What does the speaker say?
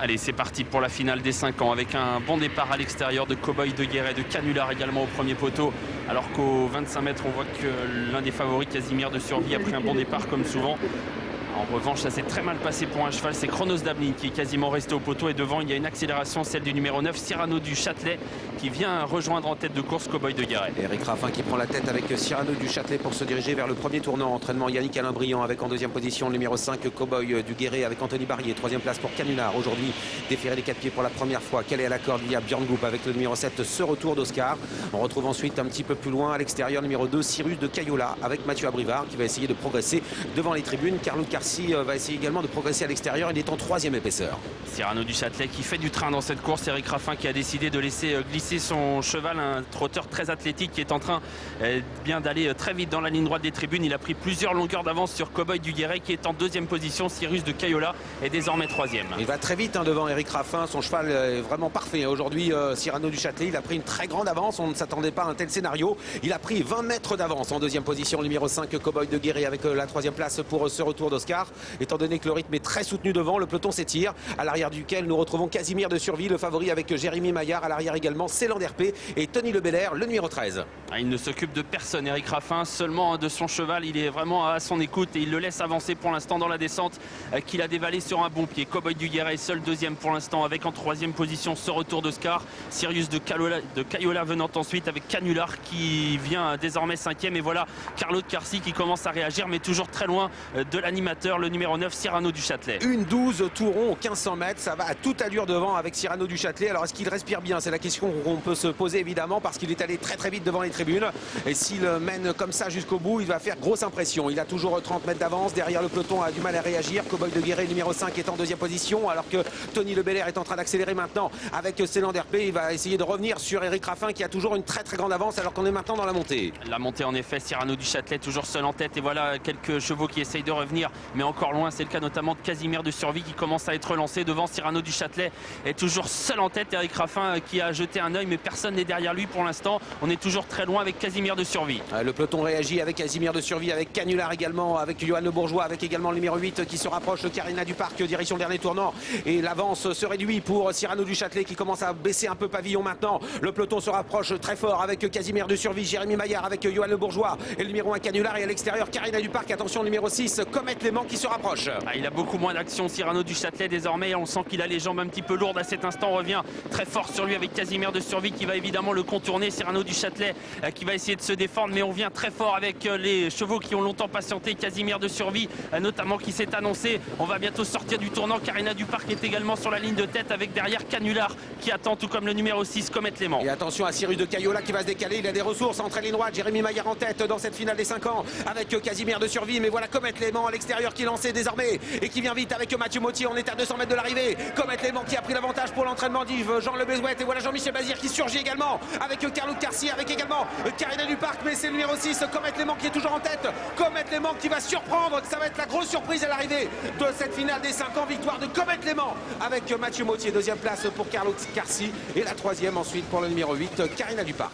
Allez, c'est parti pour la finale des 5 ans avec un bon départ à l'extérieur de Cowboy de Guéret, de Canular également au premier poteau. Alors qu'au 25 mètres, on voit que l'un des favoris, Casimir de Survie, a pris un bon départ comme souvent. En revanche, ça s'est très mal passé pour un cheval, c'est Chronos Dablin qui est quasiment resté au poteau. Et devant, il y a une accélération, celle du numéro 9, Cyrano du Châtelet, qui vient rejoindre en tête de course Cowboy de Guéret. Eric Raffin qui prend la tête avec Cyrano du Châtelet pour se diriger vers le premier tournant. Entraînement Yannick Alain Briand avec en deuxième position le numéro 5, Cowboy du Guéret avec Anthony Barrier. Troisième place pour Canular. Aujourd'hui, déféré les 4 pieds pour la première fois. Quelle est à la corde? Il y a Björn Goop avec le numéro 7, ce retour d'Oscar. On retrouve ensuite un petit peu plus loin à l'extérieur, numéro 2, Cyrus de Cayola avec Mathieu Abrivard qui va essayer de progresser devant les tribunes. Carlo Carci va essayer également de progresser à l'extérieur. Il est en troisième épaisseur. Cyrano du Châtelet qui fait du train dans cette course. Eric Raffin qui a décidé de laisser glisser son cheval, un trotteur très athlétique qui est en train bien d'aller très vite dans la ligne droite des tribunes. Il a pris plusieurs longueurs d'avance sur Cowboy du Guéret qui est en deuxième position. Cyrus de Cayola est désormais troisième. Il va très vite devant Eric Raffin. Son cheval est vraiment parfait. Aujourd'hui, Cyrano du Châtelet, il a pris une très grande avance. On ne s'attendait pas à un tel scénario. Il a pris 20 mètres d'avance en deuxième position. Le numéro 5, Cowboy de Guéret avec la troisième place pour ce retour d'Oscar. Étant donné que le rythme est très soutenu devant, le peloton s'étire, à l'arrière duquel nous retrouvons Casimir de Survie, le favori avec Jérémy Maillard, à l'arrière également Célan d'Herpé et Tony Le Belair, le numéro 13. Il ne s'occupe de personne, Eric Raffin, seulement de son cheval. Il est vraiment à son écoute et il le laisse avancer pour l'instant dans la descente qu'il a dévalé sur un bon pied. Cowboy du Guéret est seul deuxième pour l'instant avec en troisième position ce retour d'Oscar. Sirius de Cayola venant ensuite avec Canular qui vient désormais cinquième. Et voilà Carlo Carci qui commence à réagir mais toujours très loin de l'animateur, le numéro 9, Cyrano du Châtelet. Une 12 tout rond aux 1500 mètres, ça va à toute allure devant avec Cyrano du Châtelet. Alors est-ce qu'il respire bien? C'est la question qu'on peut se poser évidemment parce qu'il est allé très très vite devant les tribunes. Et s'il mène comme ça jusqu'au bout, il va faire grosse impression. Il a toujours 30 mètres d'avance. Derrière le peloton a du mal à réagir. Cowboy de Guéret, numéro 5, est en deuxième position alors que Tony Le Belair est en train d'accélérer maintenant avec Célan d'Herpé. Il va essayer de revenir sur Eric Raffin qui a toujours une très très grande avance alors qu'on est maintenant dans la montée. La montée en effet, Cyrano du Châtelet toujours seul en tête et voilà quelques chevaux qui essayent de revenir mais encore loin. C'est le cas notamment de Casimir de Survie qui commence à être lancé devant. Cyrano du Châtelet est toujours seul en tête. Eric Raffin qui a jeté un œil mais personne n'est derrière lui pour l'instant. On est toujours très loin avec Casimir de Survie. Le peloton réagit avec Casimir de Survie, avec Canular également, avec Johan Le Bourgeois, avec également le numéro 8 qui se rapproche, Carina Duparc, direction le dernier tournant. Et l'avance se réduit pour Cyrano du Châtelet qui commence à baisser un peu pavillon maintenant. Le peloton se rapproche très fort avec Casimir de Survie, Jérémy Maillard avec Johan Le Bourgeois et le numéro 1 Canular. Et à l'extérieur, Carina Duparc, attention, le numéro 6, Comet Clément qui se rapproche. Il a beaucoup moins d'action, Cyrano du Châtelet désormais. On sent qu'il a les jambes un petit peu lourdes à cet instant. On revient très fort sur lui avec Casimir de Survie qui va évidemment le contourner. Cyrano du Châtelet qui va essayer de se défendre, mais on vient très fort avec les chevaux qui ont longtemps patienté. Casimir de Survie notamment qui s'est annoncé. On va bientôt sortir du tournant. Carina Duparc est également sur la ligne de tête avec derrière Canular qui attend, tout comme le numéro 6, Comet Clément. Et attention à Cyrus de Cayola qui va se décaler. Il a des ressources entre ligne droite. Jérémy Maillard en tête dans cette finale des 5 ans avec Casimir de Survie. Mais voilà Comet Clément à l'extérieur qui est lancé désormais et qui vient vite avec Mathieu Mottier. On est à 200 mètres de l'arrivée. Comet Clément qui a pris l'avantage pour l'entraînement d'Yves Jean Le Bézouette. Et voilà Jean-Michel Bazir qui surgit également avec Carlo Carci, avec également Carina Duparc. Mais c'est le numéro 6, Comet Clément qui est toujours en tête. Comet Clément qui va surprendre. Ça va être la grosse surprise à l'arrivée de cette finale des 5 ans. Victoire de Comet Clément avec Mathieu Mottier. Deuxième place pour Carlo Carci. Et la troisième ensuite pour le numéro 8, Carina Duparc.